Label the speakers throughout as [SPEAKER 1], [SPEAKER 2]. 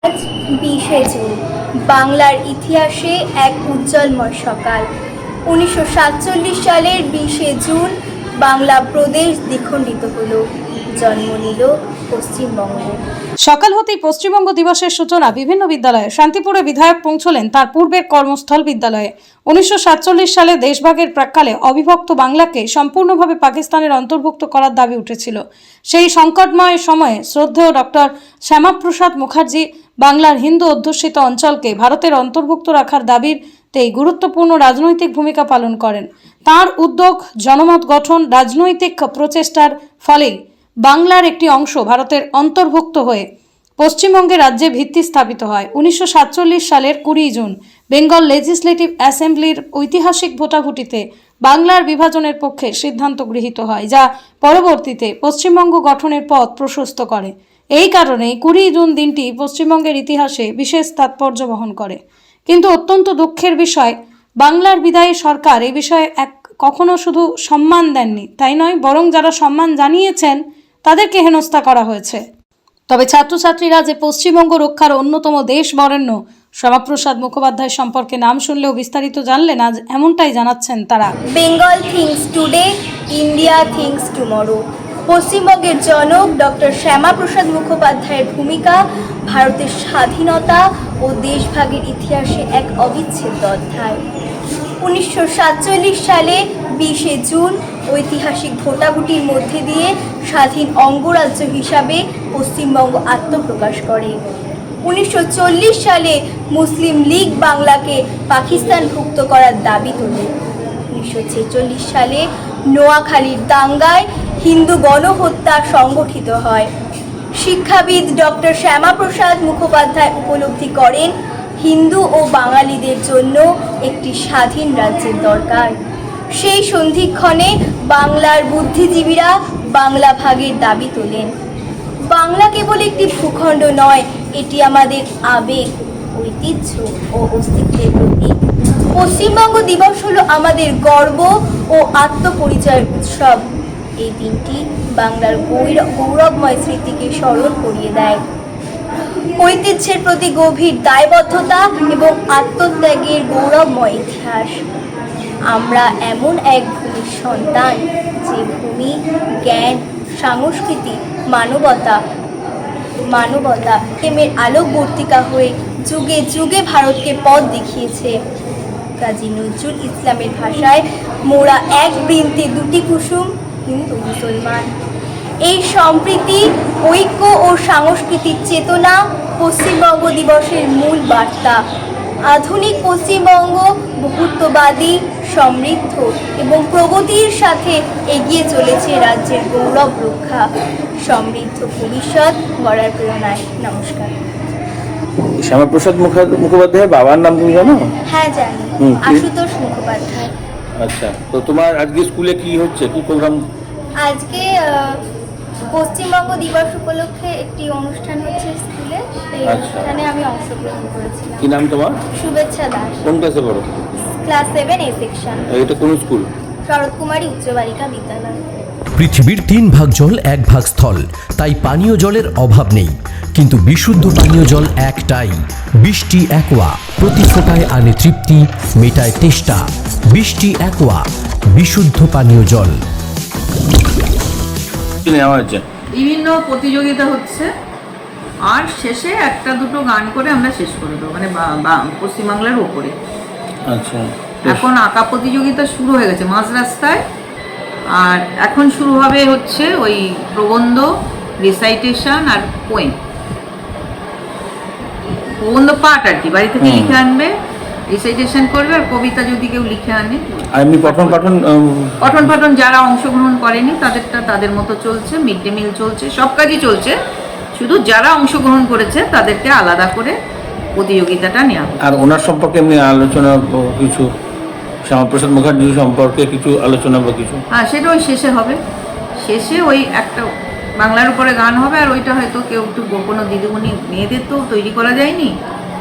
[SPEAKER 1] আজ 20শে জুন বাংলার ইতিহাসে এক উজ্জ্বলময় সকাল। 1947 সালের 20শে জুন বাংলা প্রদেশ দ্বিখণ্ডিত হলো, জন্ম নিল পশ্চিমবঙ্গ।
[SPEAKER 2] সকাল হতেই পশ্চিমবঙ্গ দিবসের সূচনা বিভিন্ন বিদ্যালয়ে। শান্তিপুরে বিধায়ক পৌঁছলেন তার পূর্বের কর্মস্থল বিদ্যালয়ে। 1947 সালে দেশভাগের প্রাক্কালে অবিভক্ত বাংলাকে সম্পূর্ণভাবে পাকিস্তানের অন্তর্ভুক্ত করার দাবি উঠেছিল। সেই সংকটময় সময়ে শ্রদ্ধেয় ডক্টর শ্যামাপ্রসাদ মুখার্জি বাংলার হিন্দু অধ্যুষিত অঞ্চলকে ভারতের অন্তর্ভুক্ত রাখার দাবিতেই গুরুত্বপূর্ণ রাজনৈতিক ভূমিকা পালন করেন। তার উদ্যোগ, জনমত গঠন, রাজনৈতিক প্রচেষ্টার ফলেই বাংলার একটি অংশ ভারতের অন্তর্ভুক্ত হয়ে পশ্চিমবঙ্গে রাজ্যে ভিত্তি স্থাপিত হয়। 1947 সালের 20 জুন বেঙ্গল লেজিসলেটিভ অ্যাসেম্বলির ঐতিহাসিক ভোটাভুটিতে বাংলার বিভাজনের পক্ষে সিদ্ধান্ত গৃহীত হয়, যা পরবর্তীতে পশ্চিমবঙ্গ গঠনের পথ প্রশস্ত করে। এই কারণে 20 জুন দিনটি পশ্চিমবঙ্গের ইতিহাসে বিশেষ তাৎপর্য বহন করে। কিন্তু অত্যন্ত দুঃখের বিষয়, বাংলার বিদায়ী সরকার এই বিষয়ে কখনো শুধু সম্মান দেননি, তাই নয়, বরং যারা সম্মান জানিয়েছেন তাদেরকে হেনস্থা করা হয়েছে। তবে ছাত্রছাত্রীরা যে পশ্চিমবঙ্গ রক্ষার অন্যতম দেশ বরেণ্য শ্যামাপ্রসাদ মুখোপাধ্যায় সম্পর্কে নাম শুনলেও বিস্তারিত জানলেন, আজ এমনটাই জানাচ্ছেন তারা।
[SPEAKER 1] Bengal things today, India things tomorrow. পশ্চিমবঙ্গের জনক ডক্টর শ্যামাপ্রসাদ মুখোপাধ্যায়ের ভূমিকা ভারতের স্বাধীনতা ও দেশভাগের ইতিহাসে এক অবিচ্ছেদ্য অধ্যায়। 1947 সালে 20শে জুন ঐতিহাসিক ভোটাভুটির মধ্যে দিয়ে স্বাধীন অঙ্গরাজ্য হিসাবে পশ্চিমবঙ্গ আত্মপ্রকাশ করে। 1940 সালে মুসলিম লীগ বাংলাকে পাকিস্তানভুক্ত করার দাবি তোলে। 1946 সালে নোয়াখালীর দাঙ্গায় হিন্দু গণহত্যা সংগঠিত হয়। শিক্ষাবিদ ডক্টর শ্যামাপ্রসাদ মুখোপাধ্যায় উপলব্ধি করেন হিন্দু ও বাঙালিদের জন্য একটি স্বাধীন রাজ্যের দরকার। সেই সন্ধিক্ষণে বাংলার বুদ্ধিজীবীরা বাংলা ভাগের দাবি তোলেন। বাংলা কেবল একটি ভূখণ্ড নয়, এটি আমাদের আবেগ, ঐতিহ্য ও অস্তিত্বের প্রতীক। পশ্চিমবঙ্গ দিবস হলো আমাদের গর্ব ও আত্মপরিচয়ের উৎসব। এই দিনটি বাংলার গৌরবময় স্মৃতিকে স্মরণ করিয়ে দেয়, ঐতিহ্যের প্রতি গভীর দায়বদ্ধতা এবং আত্মত্যাগের গৌরবময় ইতিহাস। আমরা এমন এক ভূমির সন্তান, যে ভূমি জ্ঞান, সংস্কৃতি, মানবতা প্রেমের আলোকবর্তিকা হয়ে যুগে যুগে ভারতকে পথ দেখিয়েছে। কাজী নজরুল ইসলামের ভাষায়, মোরা এক বৃন্তে দুটি কুসুম, হিন্দু মুসলমান। এই সম্প্রীতি, ঐক্য ও সাংস্কৃতিক চেতনা পশ্চিমবঙ্গ দিবসের মূল বার্তা। আধুনিক পশ্চিমবঙ্গ বহুত্ববাদী, সমৃদ্ধ এবং প্রগতির সাথে এগিয়ে চলেছে রাজ্যের গৌরব রক্ষা, সমৃদ্ধ ভবিষ্যৎ গড়ার প্রেরণায়। নমস্কার।
[SPEAKER 3] শ্যামাপ্রসাদ মুখোপাধ্যায়ের বাবার নাম তুমি জানো?
[SPEAKER 1] হ্যাঁ জানি, আশুতোষ মুখোপাধ্যায়।
[SPEAKER 3] আচ্ছা, তো তোমার আজকে স্কুলে কি হচ্ছে, কি প্রোগ্রাম?
[SPEAKER 1] আজকে পশ্চিমবঙ্গ দিবস উপলক্ষে একটি অনুষ্ঠান হচ্ছে স্কুলে, সেই অনুষ্ঠানে আমি অংশগ্রহণ করেছিলাম।
[SPEAKER 3] কি নাম তোমার?
[SPEAKER 1] শুভেচ্ছা দাস।
[SPEAKER 3] কোন ক্লাসে পড়ো?
[SPEAKER 1] ক্লাস 7 এ সেকশন।
[SPEAKER 3] এটা কোন স্কুল?
[SPEAKER 1] শরৎকুমারী উচ্চ বালিকা বিদ্যালয়।
[SPEAKER 4] পৃথিবীর 3 ভাগ জল 1 ভাগ স্থল, তাই পানীয় জলের অভাব নেই। কিন্তু বিশুদ্ধ পানীয় জল একটাই, বৃষ্টি অ্যাকোয়া। প্রতি ফোঁটায় আনে তৃপ্তি, মেটায় তেষ্টা। বৃষ্টি অ্যাকোয়া, বিশুদ্ধ পানীয় জল।
[SPEAKER 5] বিভিন্ন প্রতিযোগিতা হচ্ছে, আর শেষে একটা দুটো গান করে আমরা শেষ করে দেবো, মানে পশ্চিমবাংলার ওপরে।
[SPEAKER 3] আচ্ছা,
[SPEAKER 5] এখন আঁকা প্রতিযোগিতা শুরু হয়ে গেছে মাঝ রাস্তায়, আর এখন শুরু হবে হচ্ছে ওই প্রবন্ধ, রিসাইটেশন আর পোয়েম। প্রবন্ধ পাঠ আর কি বাড়ি থেকে লিখে আনবে, রিসাইটেশন করবে, আর কবিতা যদি কেউ লিখে আনে। পঠন পাঠন যারা অংশগ্রহণ করেনি তাদেরটা তাদের মতো চলছে, মিড ডে মিল চলছে, সব কাজই চলছে। শুধু যারা অংশগ্রহণ করেছে তাদেরকে আলাদা করে প্রতিযোগিতাটা নেওয়া।
[SPEAKER 3] আর ওনার সম্পর্কে এমনি আলোচনা কিছু, শ্যামাপ্রসাদ মুখার্জি সম্পর্কে কিছু আলোচনা বা কিছু?
[SPEAKER 5] হ্যাঁ, সেটা ওই শেষে হবে। শেষে ওই একটা বাংলার উপরে গান হবে, আর ওইটা হয়তো কেউ একটু কোনো দিদিমণি, মেয়েদের তো তৈরি করা যায়নি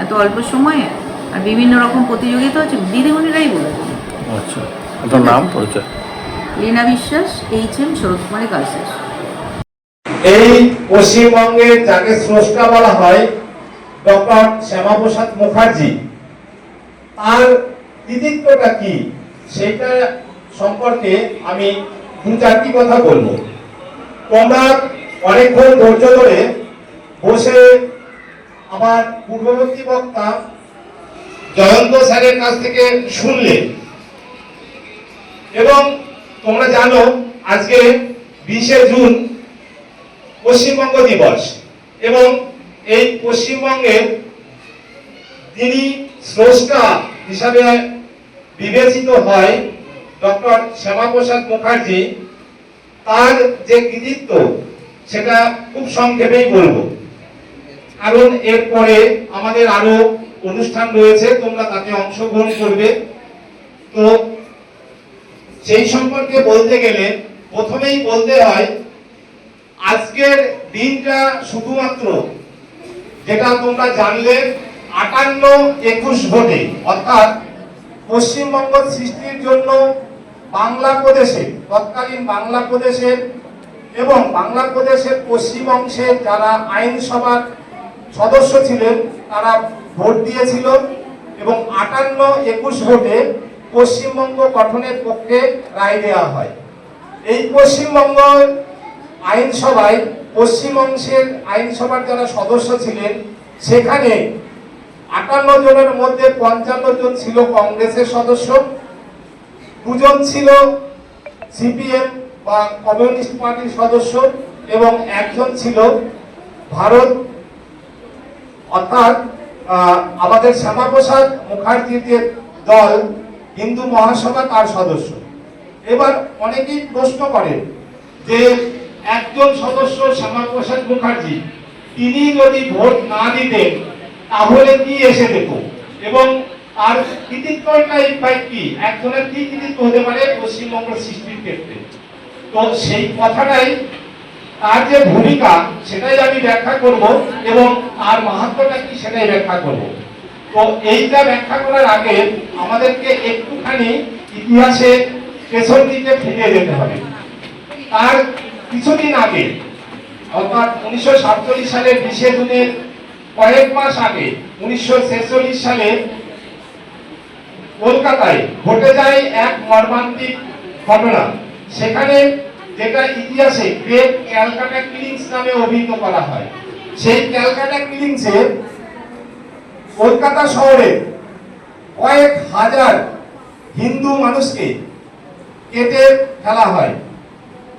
[SPEAKER 5] এত অল্প সময়ে, আর বিভিন্ন রকম প্রতিযোগিতা হচ্ছে, দিদিমণিরাই বলে দেবে।
[SPEAKER 3] আচ্ছা, আপনার নাম, পরিচয়?
[SPEAKER 5] লীনা বিশ্বাস, HM শরৎকুমারী গার্লস।
[SPEAKER 6] এই পশ্চিমবঙ্গের যাকে স্রষ্টা বলা হয়, ডক্টর শ্যামাপ্রসাদ মুখার্জি, তার কৃতিত্বটা কি সেটা সম্পর্কে আমি দু চারটি কথা বলবো। তোমরা অনেকক্ষণ ধৈর্য ধরে বসে আমার পূর্ববর্তী বক্তা জয়ন্ত স্যারের কাছ থেকে শুনলে, এবং তোমরা জানো আজকে 20শে জুন পশ্চিমবঙ্গ দিবস, এবং এই পশ্চিমবঙ্গের যিনি স্রষ্টা হিসাবে বিবেচিত হয় ডক্টর শ্যামাপ্রসাদ মুখার্জি, তার যে কৃতিত্ব সেটা খুব সংক্ষেপেই বলবো, কারণ এরপরে আমাদের আরো অনুষ্ঠান রয়েছে, তোমরা তাতে অংশগ্রহণ করবে। তো সেই সম্পর্কে বলতে গেলে প্রথমেই বলতে হয় আজকের দিনটা শুধুমাত্র যেটা তোমরা জানলে 58-21 ভোটে, অর্থাৎ পশ্চিমবঙ্গ সৃষ্টির জন্য বাংলা প্রদেশে, তৎকালীন বাংলা প্রদেশের এবং বাংলা প্রদেশের পশ্চিম অংশের যারা আইনসভার সদস্য ছিলেন তারা ভোট দিয়েছিল, এবং 58-21 ভোটে পশ্চিমবঙ্গ গঠনের পক্ষে রায় দেওয়া হয়। এই পশ্চিমবঙ্গ আইনসভায় পশ্চিম অংশের আইনসভার যারা সদস্য ছিলেন সেখানে 58 জনের মধ্যে 55 জন ছিল কংগ্রেসের সদস্য, 2 জন ছিল সিপিএম বা কমিউনিস্ট পার্টির সদস্য, এবং 1 জন ছিল ভারত, অর্থাৎ আমাদের শ্যামাপ্রসাদ মুখার্জির যে দল হিন্দু মহাসভা তার সদস্য। এবার অনেকেই প্রশ্ন করেন যে একজন সদস্য শ্যামাপ্রসাদ মুখার্জি, তিনি যদি ভোট না দিতেন তাহলে কি এসে যেত, এবং আর কৃতিত্বটাই কি, একজনের কি কৃতিত্ব হতে পারে পশ্চিমবঙ্গ সৃষ্টির ক্ষেত্রে। তো সেই কথাটাই, তার যে ভূমিকা সেটাই আমি ব্যাখ্যা করব, এবং তার মাহাত্ম্যটা কি সেটাই ব্যাখ্যা করব। তো এইটা ব্যাখ্যা করার আগে আমাদেরকে একটুখানি ইতিহাসে পেছন দিকে ফিরে যেতে হবে। তার কিছুদিন আগে, অর্থাৎ 1947 সালের 20শে জুনের কয়েক মাস আগে 1946 সালে কলকাতায় ঘটে যায় এক মর্মান্তিক ঘটনা। সেখানে যেটা ইতিহাসে গ্রেট ক্যালকাটা কিলিংস নামে অভিহিত করা হয়, সেই ক্যালকাটা কিলিংসে কলকাতা শহরে কয়েক হাজার হিন্দু মানুষকে কেটে ফেলা হয়।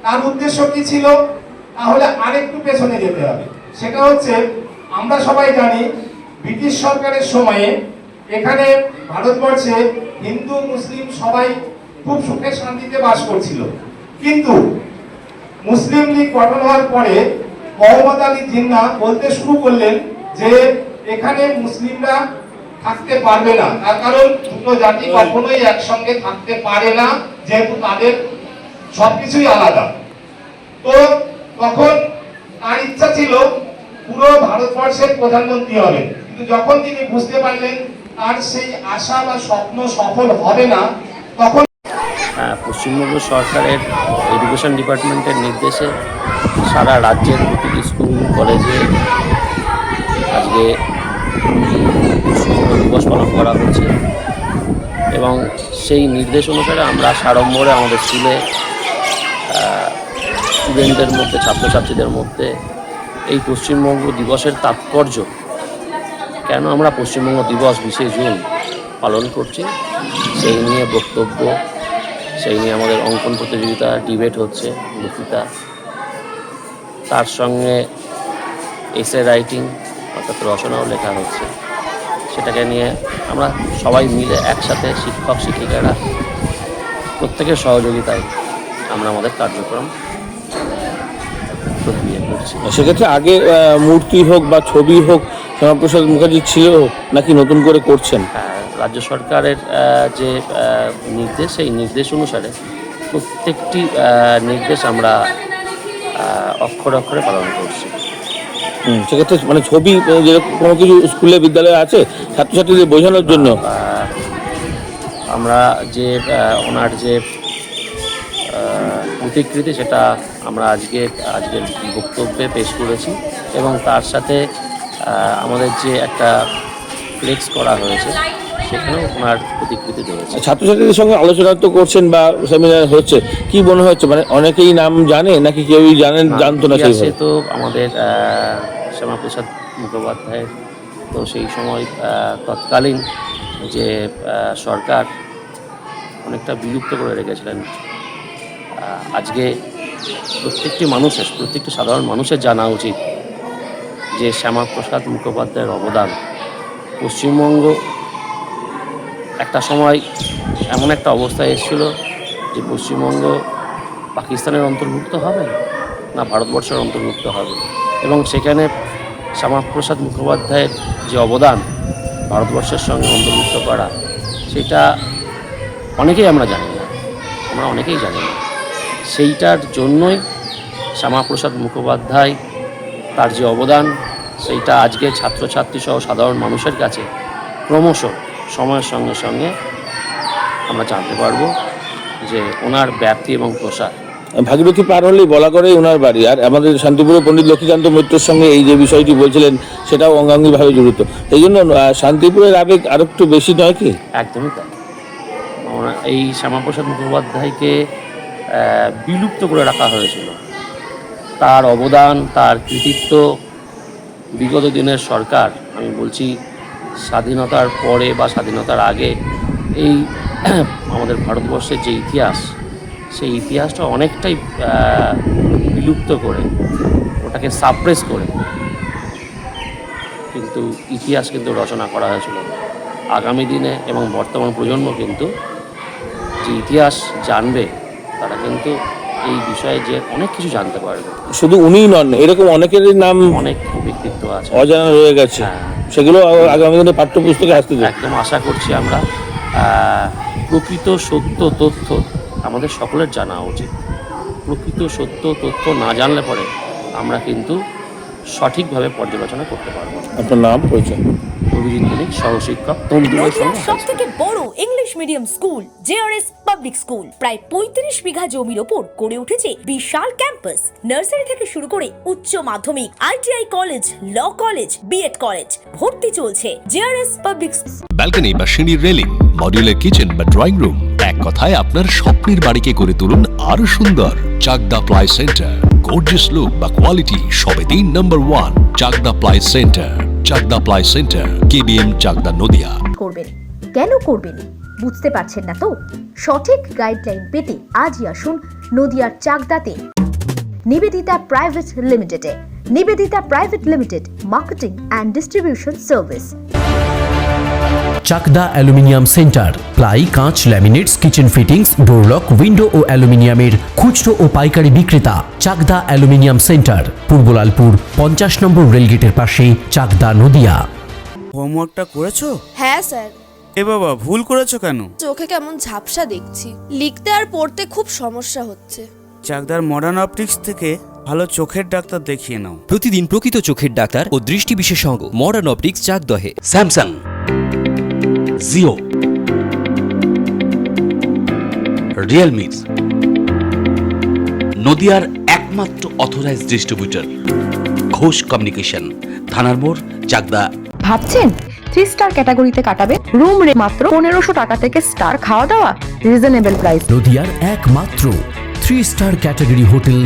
[SPEAKER 6] তার উদ্দেশ্য কি ছিল? তাহলে আরেকটু পেছনে যেতে হবে। সেটা হচ্ছে, আমরা সবাই জানি ব্রিটিশ সরকারের সময়ে এখানে ভারতবর্ষে হিন্দু মুসলিম সবাই খুব সুখে শান্তিতে বাস করছিল, কিন্তু মুসলিম লীগ গঠন হওয়ার পরে মোহাম্মদ আলী জিন্নাহ বলতে শুরু করলেন যে এখানে মুসলিমরা থাকতে পারবে না, তার কারণ দুটো জাতি কখনোই একসঙ্গে থাকতে পারে না, যেহেতু তাদের সবকিছুই আলাদা। তো তখন তার ইচ্ছা ছিল পুরো ভারতবর্ষের প্রধানমন্ত্রী হবেন, কিন্তু যখন তিনি বুঝতে পারলেন তার সেই আশা বা স্বপ্ন সফল হবে না, তখন
[SPEAKER 7] পশ্চিমবঙ্গ সরকারের এডুকেশন ডিপার্টমেন্টের নির্দেশে সারা রাজ্যের প্রতিটি স্কুল কলেজে আজকে পশ্চিমবঙ্গ দিবস পালন করা হচ্ছে, এবং সেই নির্দেশ অনুসারে আমরা সাড়ম্বরে আমাদের স্কুলে স্টুডেন্টদের মধ্যে, ছাত্রছাত্রীদের মধ্যে এই পশ্চিমবঙ্গ দিবসের তাৎপর্য, কেন আমরা পশ্চিমবঙ্গ দিবস 20শে জুন পালন করছি, সেই নিয়ে বক্তব্য, সেই নিয়ে আমাদের অঙ্কন প্রতিযোগিতা, ডিবেট হচ্ছে, বক্তৃতা, তার সঙ্গে এসে রাইটিং অর্থাৎ রচনাও লেখা হচ্ছে। সেটাকে নিয়ে আমরা সবাই মিলে একসাথে, শিক্ষক শিক্ষিকারা প্রত্যেকের সহযোগিতায় আমরা আমাদের কার্যক্রম প্রক্রিয়া করছি।
[SPEAKER 3] সেক্ষেত্রে আগে মূর্তি হোক বা ছবি হোক শ্যামাপ্রসাদ মুখার্জি ছিল, নাকি নতুন করে করছেন?
[SPEAKER 7] রাজ্য সরকারের যে নির্দেশ, সেই নির্দেশ অনুসারে প্রত্যেকটি নির্দেশ আমরা অক্ষরে অক্ষরে পালন করছি।
[SPEAKER 3] সেক্ষেত্রে মানে ছবি যেরকম কোনো কিছু স্কুলে বিদ্যালয়ে আছে ছাত্রছাত্রীদের বোঝানোর জন্য
[SPEAKER 7] আমরা যে ওনার যে প্রতিকৃতি সেটা আমরা আজকের বক্তব্যে পেশ করেছি, এবং তার সাথে আমাদের যে একটা ফ্লেক্স করা হয়েছে সেখানেও ওনার প্রতিকৃতি রয়েছে।
[SPEAKER 3] ছাত্রছাত্রীদের সঙ্গে আলোচনা তো করছেন বা সেমিনার হচ্ছে, কি মনে হচ্ছে, মানে অনেকেই নাম জানে নাকি কেউই জানতো না
[SPEAKER 7] ইতিহাসে
[SPEAKER 3] সেইভাবে?
[SPEAKER 7] তো আমাদের শ্যামাপ্রসাদ মুখোপাধ্যায়ের তো সেই সময় তৎকালীন যে সরকার অনেকটা বিলুপ্ত করে রেখেছিলেন। আজকে প্রত্যেকটি সাধারণ মানুষের জানা উচিত যে শ্যামাপ্রসাদ মুখোপাধ্যায়ের অবদান। পশ্চিমবঙ্গ একটা সময় এমন একটা অবস্থায় এসেছিল যে পশ্চিমবঙ্গ পাকিস্তানের অন্তর্ভুক্ত হবে না ভারতবর্ষের অন্তর্ভুক্ত হবে, এবং সেখানে শ্যামাপ্রসাদ মুখোপাধ্যায়ের যে অবদান ভারতবর্ষের সঙ্গে অন্তর্ভুক্ত করা, সেটা অনেকেই আমরা জানি না, অনেকেই জানি না। সেইটার জন্যই শ্যামাপ্রসাদ মুখোপাধ্যায় তার যে অবদান, সেইটা আজকে ছাত্রছাত্রী সহ সাধারণ মানুষের কাছে ক্রমশ সময়ের সঙ্গে সঙ্গে আমরা জানতে পারবো যে ওনার ব্যাপ্তি এবং প্রসার।
[SPEAKER 3] ভাগীরথী পার হলেই বলা করে ওনার বাড়ি, আর আমাদের শান্তিপুরে পণ্ডিত লক্ষ্মীকান্ত মৈত্রর সঙ্গে এই যে বিষয়টি বলছিলেন সেটাও অঙ্গাঙ্গিভাবে জড়িত। এই জন্য শান্তিপুরের আবেগ আরো একটু বেশি নয় কি?
[SPEAKER 7] একদমই তাই। এই শ্যামাপ্রসাদ মুখোপাধ্যায়কে বিলুপ্ত করে রাখা হয়েছিল। তার অবদান, তার কৃতিত্ব বিগত দিনের সরকার, আমি বলছি স্বাধীনতার পরে বা স্বাধীনতার আগে, এই আমাদের ভারতবর্ষের যে ইতিহাস, সেই ইতিহাসটা অনেকটাই বিলুপ্ত করে, ওটাকে সাপ্রেস করে কিন্তু ইতিহাস কিন্তু রচনা করা হয়েছিল। আগামী দিনে এবং বর্তমান প্রজন্ম কিন্তু যে ইতিহাস জানবে, তারা কিন্তু এই বিষয়ে যে অনেক কিছু জানতে পারবে।
[SPEAKER 3] শুধু উনিই নন, এরকম অনেকেরই নাম,
[SPEAKER 7] অনেক ব্যক্তিত্ব আছে
[SPEAKER 3] অজানা রয়ে গেছে, সেগুলো আগামী দিনে পাঠ্যপুস্তকে আসতে দেয়।
[SPEAKER 7] একদম আশা করছি আমরা। প্রকৃত সত্য তথ্য আমাদের সকলের জানা উচিত। প্রকৃত সত্য তথ্য না জানলে পরে আমরা কিন্তু সঠিকভাবে পর্যালোচনা করতে পারবো না।
[SPEAKER 3] আপনার নাম, পরিচয়?
[SPEAKER 7] অভিজিৎ বণিক, সহশিক্ষক, তমদুলের সঙ্গে
[SPEAKER 8] সব থেকে বড় English medium school JRS public school প্রায় 35 বিঘা জমির ওপর গড়ে উঠেছে বিশাল ক্যাম্পাস। নার্সারি থেকে শুরু করে উচ্চ মাধ্যমিক, ITI college, law college, BEd college, ভর্তি চলছে। জেআরএস পাবলিক
[SPEAKER 9] ব্যালকনি বা সিঁড়ির রেলিং, মডিউলার কিচেন বা ড্রয়িং রুম, এক কথায় আপনার স্বপ্নের বাড়িকে করে তুলুন আরো সুন্দর। Chakdah ply centre, gorgeous look বা কোয়ালিটি সবে 3 number 1 Chakdah ply centre. Chakdah ply centre, KBM, Chakdah, Nadia.
[SPEAKER 10] করবেন কেন করবেন বুঝতে পারছেন না তো? সঠিক গাইডলাইন পেতে আজই আসুন নদিয়ার চাকদাতে নিবেদিতা প্রাইভেট লিমিটেডে। Nivedita private limited, marketing and distribution service.
[SPEAKER 4] Chakdah aluminium centre, ply, কাঁচ, laminates, kitchen fittings, door lock, window ও অ্যালুমিনিয়ামের খুচরো ও পাইকারি বিক্রেতা। চাকদা অ্যালুমিনিয়াম সেন্টার, পূর্বলালপুর 50 নম্বর রেলগেটের পাশে, চাকদা, নদিয়া।
[SPEAKER 11] হোমওয়ার্কটা করেছো?
[SPEAKER 12] হ্যাঁ স্যার।
[SPEAKER 11] এ বাবা, ভুল করেছো কেন?
[SPEAKER 12] চোখে কেমন ঝাপসা দেখছি, লিখতে আর পড়তে খুব সমস্যা হচ্ছে।
[SPEAKER 11] চাকদার মডার্ন অপটিক্স থেকে ভালো চোখের ডাক্তার দেখিয়ে নাও।
[SPEAKER 13] প্রতিদিন প্রকৃত চোখের ডাক্তার ও দৃষ্টি বিশেষজ্ঞ মডার্ন অপটিক্স, চাকদহে।
[SPEAKER 9] স্যামসাং, জিও, রিয়েলমি, নদিয়ার একমাত্র অথরাইজড ডিস্ট্রিবিউটর ঘোষ কমিউনিকেশন, থানার মোড়, চাকদা।
[SPEAKER 10] ভাবছেন 3 স্টার ক্যাটাগরিতে কাটাবে? রুম রে মাত্র 1500 টাকা থেকে স্টার, খাওয়া দাওয়া রিজনেবল প্রাইস।
[SPEAKER 4] নদিয়ার একমাত্র 3 স্টার ক্যাটাগরি হোটেল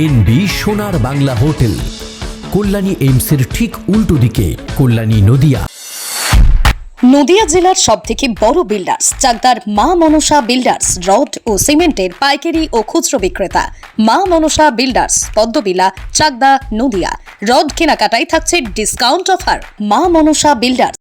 [SPEAKER 4] এনবি সোনার বাংলা হোটেল, কল্যাণী এইমসের ঠিক উল্টো দিকে, কল্যাণী, নদিয়া।
[SPEAKER 2] নদিয়া জেলার সবথেকে বড় বিল্ডার্স চাকদার মা মনসা বিল্ডার্স, রড ও সিমেন্টের পাইকারি ও খুচরো বিক্রেতা। মা মনসা বিল্ডার্স, পদ্মবিলা, চাকদা, নদিয়া। রড কেনাকাটায় থাকছে ডিসকাউন্ট অফার। মা মনসা বিল্ডার্স।